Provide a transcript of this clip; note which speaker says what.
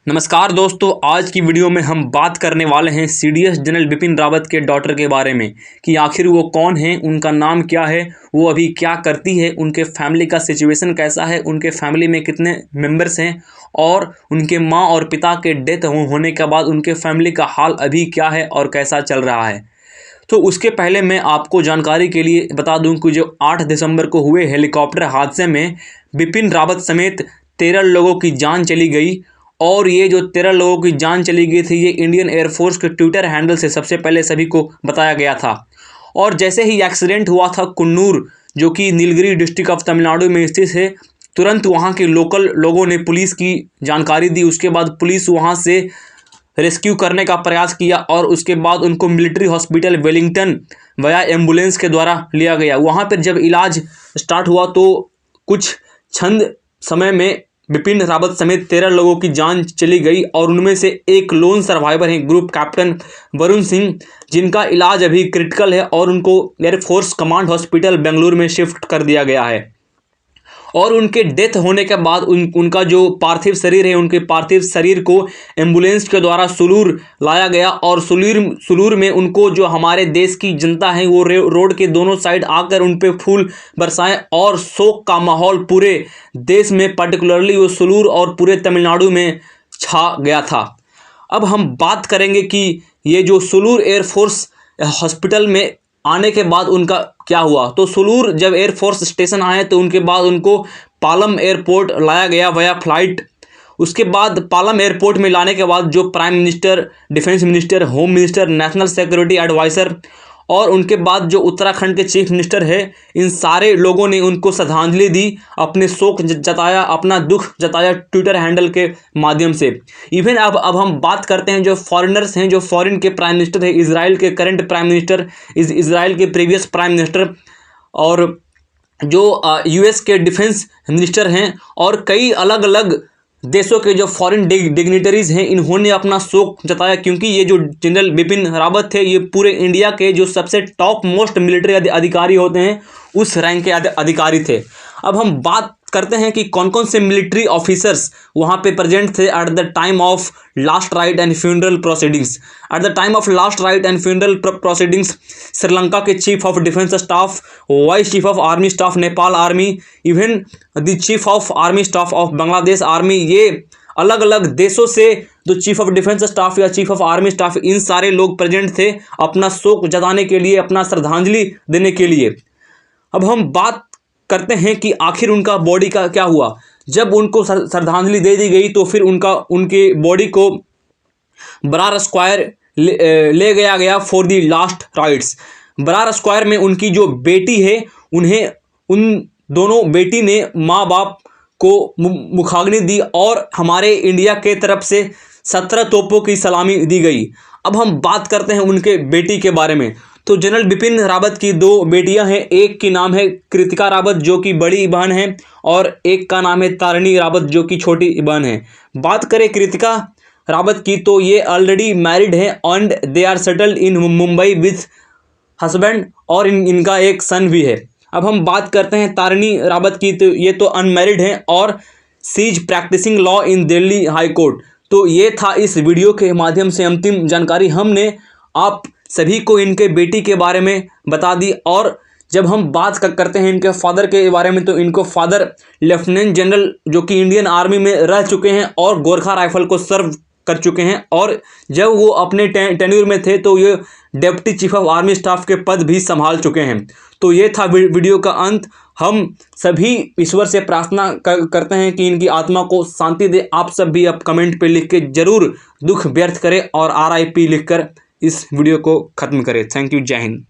Speaker 1: नमस्कार दोस्तों, आज की वीडियो में हम बात करने वाले हैं सीडीएस जनरल बिपिन रावत के डॉटर के बारे में कि आखिर वो कौन हैं, उनका नाम क्या है, वो अभी क्या करती है, उनके फैमिली का सिचुएशन कैसा है, उनके फैमिली में कितने मेंबर्स हैं और उनके माँ और पिता के डेथ होने के बाद उनके फैमिली का हाल अभी क्या है और कैसा चल रहा है। तो उसके पहले मैं आपको जानकारी के लिए बता दूं कि जो 8 दिसंबर को हुए हेलीकॉप्टर हादसे में बिपिन रावत समेत 13 लोगों की जान चली गई और ये जो 13 लोगों की जान चली गई थी, ये इंडियन एयरफोर्स के ट्विटर हैंडल से सबसे पहले सभी को बताया गया था। और जैसे ही एक्सीडेंट हुआ था कुन्नूर, जो कि नीलगिरी डिस्ट्रिक्ट ऑफ तमिलनाडु में स्थित है, तुरंत वहाँ के लोकल लोगों ने पुलिस की जानकारी दी। उसके बाद पुलिस वहाँ से रेस्क्यू करने का प्रयास किया और उसके बाद उनको मिलिट्री हॉस्पिटल वेलिंगटन वया एम्बुलेंस के द्वारा लिया गया। वहाँ पर जब इलाज स्टार्ट हुआ तो कुछ क्षण समय में बिपिन रावत समेत 13 लोगों की जान चली गई और उनमें से एक लोन सर्वाइवर हैं ग्रुप कैप्टन वरुण सिंह, जिनका इलाज अभी क्रिटिकल है और उनको एयरफोर्स कमांड हॉस्पिटल बेंगलुरु में शिफ्ट कर दिया गया है। और उनके डेथ होने के बाद उनका जो पार्थिव शरीर है, उनके पार्थिव शरीर को एम्बुलेंस के द्वारा सुलूर लाया गया और सुलूर में उनको जो हमारे देश की जनता है वो रोड के दोनों साइड आकर उन पे फूल बरसाएं और शोक का माहौल पूरे देश में, पर्टिकुलरली वो सुलूर और पूरे तमिलनाडु में छा गया था। अब हम बात करेंगे कि ये जो सुलूर एयरफोर्स हॉस्पिटल में आने के बाद उनका क्या हुआ। तो सुलूर जब एयरफोर्स स्टेशन आए तो उनके बाद उनको पालम एयरपोर्ट लाया गया वया फ्लाइट। उसके बाद पालम एयरपोर्ट में लाने के बाद जो prime minister, defence minister, home minister, national security adviser और उनके बाद जो उत्तराखंड के चीफ मिनिस्टर है, इन सारे लोगों ने उनको श्रद्धांजलि दी, अपने शोक जताया, अपना दुख जताया ट्विटर हैंडल के माध्यम से। इवन अब हम बात करते हैं जो फॉरेनर्स हैं, जो फॉरेन के प्राइम मिनिस्टर है, इजराइल के करंट प्राइम मिनिस्टर, इजराइल के प्रीवियस प्राइम मिनिस्टर और जो यूएस के डिफेंस मिनिस्टर हैं और कई अलग अलग देशों के जो फॉरेन डिग्निटरीज हैं, इन्होंने अपना शोक जताया क्योंकि ये जो जनरल बिपिन रावत थे ये पूरे इंडिया के जो सबसे टॉप मोस्ट मिलिट्री अधिकारी होते हैं उस रैंक के अधिकारी थे। अब हम बात करते हैं कि कौन कौन से मिलिट्री ऑफिसर्स वहाँ पे प्रेजेंट थे at the time of last rite and funeral proceedings. At the time of last rite and funeral proceedings Sri Lanka के chief of defence staff, vice chief of army staff Nepal army, even the chief of army staff of Bangladesh army, ये अलग अलग देशों से जो chief of defence staff या chief of army staff, इन सारे लोग प्रेजेंट थे अपना शोक जताने के लिए, अपना श्रद्धांजलि देने के लिए। अब हम बात करते हैं कि आखिर उनका बॉडी का क्या हुआ। जब उनको श्रद्धांजलि दे दी गई तो फिर उनके बॉडी को बरार स्क्वायर ले गया for the last rites. Brar square में उनकी जो बेटी है, उन दोनों बेटी ने माँ बाप को मुखाग्नि दी और हमारे इंडिया के तरफ से 17 तोपों की सलामी दी गई। अब हम बात करते हैं उनके बेटी के बारे में। तो जनरल बिपिन रावत की 2 बेटियां हैं, एक की नाम है कृतिका रावत जो कि बड़ी बहन है और एक का नाम है तारिणी रावत जो कि छोटी बहन है। बात करें कृतिका रावत की तो ये ऑलरेडी मैरिड हैं and they are settled in Mumbai with husband और इनका एक सन भी है। अब हम बात करते हैं तारिणी रावत की, तो ये तो अनमैरिड हैं और she is practising law in Delhi high court. तो ये था इस वीडियो के माध्यम से अंतिम जानकारी, हमने आप सभी को इनके बेटी के बारे में बता दी। और जब हम बात करते हैं इनके फादर के बारे में तो इनको फादर लेफ्टिनेंट जनरल जो कि इंडियन आर्मी में रह चुके हैं और गोरखा राइफल को सर्व कर चुके हैं और जब वो अपने टेन्योर में थे तो ये deputy chief of army staff के पद भी संभाल चुके हैं। तो ये था वीडियो का अंत। हम सभी ईश्वर से प्रार्थना करते हैं कि इनकी आत्मा को शांति दे। आप सब भी अब कमेंट पे लिख के जरूर दुख व्यक्त करें और RIP लिखकर इस वीडियो को ख़त्म करें। थैंक यू, जय हिंद।